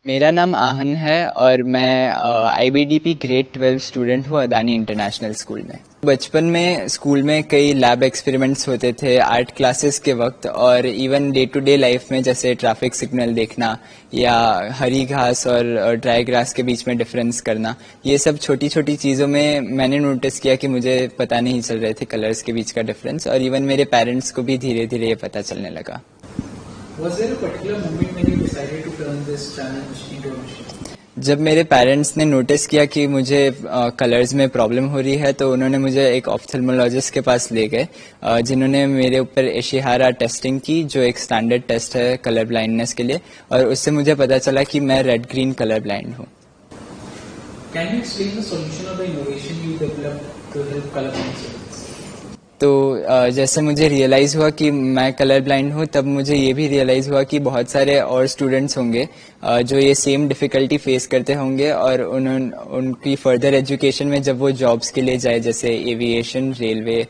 मेरा नाम आहन है और मैं आईबीडीपी ग्रेड 12 स्टूडेंट हूँ अदानी इंटरनेशनल स्कूल में। बचपन में स्कूल में कई लैब एक्सपेरिमेंट्स होते थे आर्ट क्लासेस के वक्त, और even day to day life में जैसे ट्रैफिक सिग्नल देखना या हरी घास और ड्राई ग्रास के बीच में डिफरेंस करना, ये सब छोटी छोटी चीज़ों में मैंने नोटिस किया कि मुझे पता नहीं चल रहे थे कलर्स के बीच का डिफरेंस, और इवन मेरे पेरेंट्स को भी धीरे धीरे ये पता चलने लगा। Was there a particular moment when you decided to turn this challenge into a mission? जब मेरे पेरेंट्स ने नोटिस किया कि मुझे कलर्स में प्रॉब्लम हो रही है, तो उन्होंने मुझे एक ऑप्थेल्मोलॉजिस्ट के पास ले गए, जिन्होंने मेरे ऊपर इशिहारा टेस्टिंग की, जो एक स्टैंडर्ड टेस्ट है कलर ब्लाइंडनेस के लिए, और उससे मुझे पता चला कि मैं रेड ग्रीन कलर ब्लाइंड हूँ। Can you explain the solution or the innovation you developed to help colorblind students? तो जैसे मुझे रियलाइज़ हुआ कि मैं कलर ब्लाइंड हूँ, तब मुझे ये भी रियलाइज़ हुआ कि बहुत सारे और स्टूडेंट्स होंगे जो ये सेम डिफ़िकल्टी फेस करते होंगे, और उनकी फर्दर एजुकेशन में जब वो जॉब्स के लिए जाए, जैसे एविएशन, रेलवे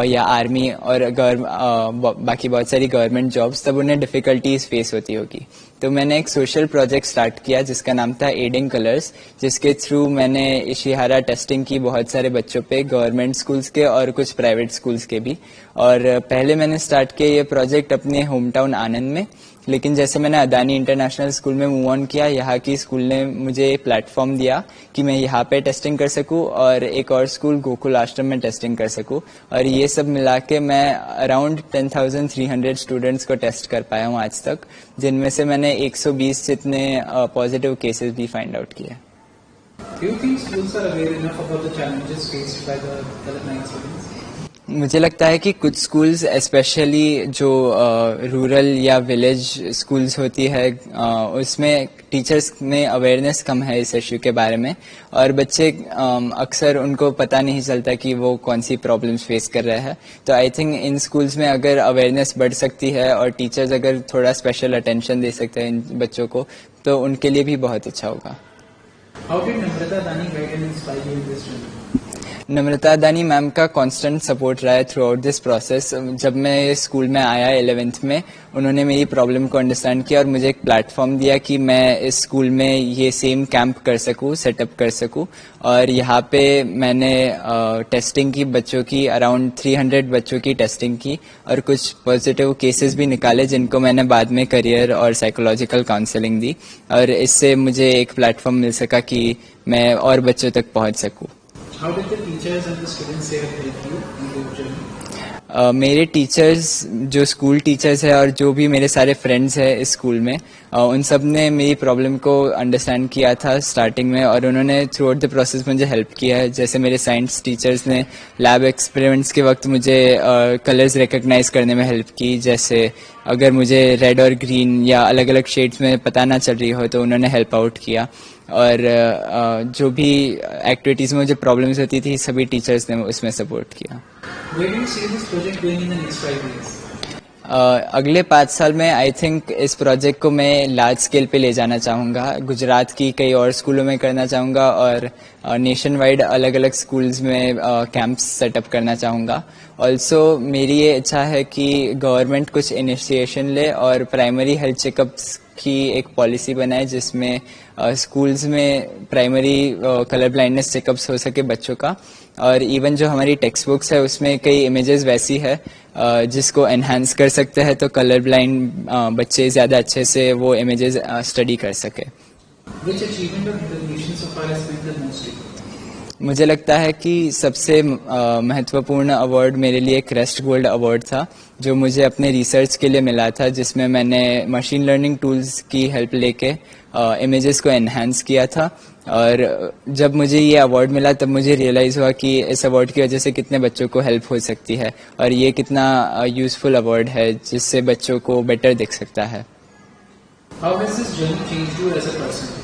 या आर्मी और बाकी बहुत सारी गवर्नमेंट जॉब्स, तब उन्हें डिफ़िकल्टीज फेस होती होगी। तो मैंने एक सोशल प्रोजेक्ट स्टार्ट किया जिसका नाम था एडिंग कलर्स, जिसके थ्रू मैंने इशिहारा टेस्टिंग की बहुत सारे बच्चों पे, गवर्नमेंट स्कूल्स के और कुछ प्राइवेट स्कूल्स के भी। और पहले मैंने स्टार्ट किया ये प्रोजेक्ट अपने होम टाउन आनंद में, लेकिन जैसे मैंने अदानी इंटरनेशनल स्कूल में मूव ऑन किया, यहाँ की स्कूल ने मुझे प्लेटफॉर्म दिया कि मैं यहाँ पे टेस्टिंग कर सकूँ, और एक और स्कूल गोकुल आश्रम में टेस्टिंग कर सकूँ, और ये सब मिला के मैं अराउंड 10,300 स्टूडेंट्स को टेस्ट कर पाया हूँ आज तक, जिनमें से मैंने 120 जितने पॉजिटिव केसेस भी फाइंड आउट किए। Do you think schools are aware enough about the challenges faced by the colorblind students? मुझे लगता है कि कुछ स्कूल्स, स्पेशली जो रूरल या विलेज स्कूल्स होती है, उसमें टीचर्स में अवेयरनेस कम है इस इश्यू के बारे में, और बच्चे अक्सर उनको पता नहीं चलता कि वो कौन सी प्रॉब्लम्स फेस कर रहे हैं। तो आई थिंक इन स्कूल्स में अगर अवेयरनेस बढ़ सकती है और टीचर्स अगर थोड़ा स्पेशल अटेंशन दे सकते हैं इन बच्चों को, तो उनके लिए भी बहुत अच्छा होगा। How did Namrata Dani guide and inspire you in this journey? नम्रता दानी मैम का कांस्टेंट सपोर्ट रहा है थ्रू आउट दिस प्रोसेस। जब मैं स्कूल में आया 11th में, उन्होंने मेरी प्रॉब्लम को अंडरस्टैंड किया और मुझे एक प्लेटफॉर्म दिया कि मैं इस स्कूल में ये सेम कैंप कर सकूं, सेटअप कर सकूं, और यहाँ पे मैंने टेस्टिंग की, बच्चों की अराउंड 300 बच्चों की टेस्टिंग की, और कुछ पॉजिटिव केसेस भी निकाले जिनको मैंने बाद में करियर और साइकोलॉजिकल काउंसलिंग दी, और इससे मुझे एक प्लेटफॉर्म मिल सका कि मैं और बच्चों तक पहुँच सकूँ। How did the teachers and the students here help you in your journey? मेरे टीचर्स, जो स्कूल टीचर्स है और जो भी मेरे सारे फ्रेंड्स हैं इस स्कूल में, उन सब ने मेरी प्रॉब्लम को अंडरस्टैंड किया था स्टार्टिंग में, और उन्होंने थ्रू आउट द प्रोसेस मुझे हेल्प किया है। जैसे मेरे साइंस टीचर्स ने लैब एक्सपेरिमेंट्स के वक्त मुझे कलर्स रिकग्नाइज करने में हेल्प की, जैसे अगर मुझे रेड और ग्रीन या अलग अलग शेड्स में पता ना चल रही हो तो उन्होंने हेल्प आउट किया, और जो भी एक्टिविटीज़ में मुझे प्रॉब्लम्स होती थी सभी टीचर्स ने उसमें सपोर्ट किया। Where do you see this project going in the next 5 years? अगले 5 साल में आई थिंक इस प्रोजेक्ट को मैं लार्ज स्केल पे ले जाना चाहूँगा, गुजरात की कई और स्कूलों में करना चाहूँगा, और नेशन वाइड अलग अलग स्कूल्स में कैंप्स सेटअप करना चाहूँगा। ऑल्सो मेरी ये इच्छा है कि गवर्नमेंट कुछ इनिशिएशन ले और प्राइमरी हेल्थ चेकअप्स की एक पॉलिसी बनाए, जिसमें स्कूल्स में प्राइमरी कलर ब्लाइंडनेस चेकअप्स हो सके बच्चों का, और इवन जो हमारी टेक्स्ट बुक्स है उसमें कई इमेजेस वैसी है जिसको एनहांस कर सकते हैं, तो कलर ब्लाइंड बच्चे ज़्यादा अच्छे से वो इमेजेस स्टडी कर सके। Which achievement of the nation so far has meant the most to you? मुझे लगता है कि सबसे महत्वपूर्ण अवार्ड मेरे लिए क्रेस्ट गोल्ड अवार्ड था, जो मुझे अपने रिसर्च के लिए मिला था, जिसमें मैंने मशीन लर्निंग टूल्स की हेल्प लेके इमेजेस को एनहांस किया था। और जब मुझे ये अवार्ड मिला तब मुझे रियलाइज़ हुआ कि इस अवार्ड की वजह से कितने बच्चों को हेल्प हो सकती है, और ये कितना यूज़फुल अवार्ड है जिससे बच्चों को बेटर दिख सकता है। How has this journey changed you as a person?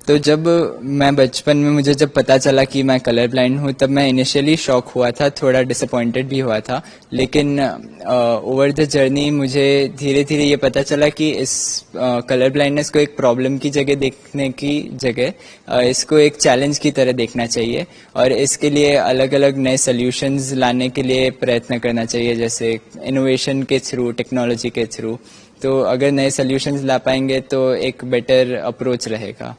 तो जब मैं बचपन में मुझे जब पता चला कि मैं कलर ब्लाइंड हूँ, तब मैं इनिशियली शॉक हुआ था, थोड़ा डिसअपॉइंटेड भी हुआ था, लेकिन ओवर द जर्नी मुझे धीरे धीरे ये पता चला कि इस कलर ब्लाइंडनेस को एक प्रॉब्लम की जगह देखने की जगह इसको एक चैलेंज की तरह देखना चाहिए, और इसके लिए अलग अलग नए सोल्यूशंस लाने के लिए प्रयत्न करना चाहिए, जैसे इनोवेशन के थ्रू, टेक्नोलॉजी के थ्रू। तो अगर नए सोल्यूशंस ला पाएंगे तो एक बेटर अप्रोच रहेगा.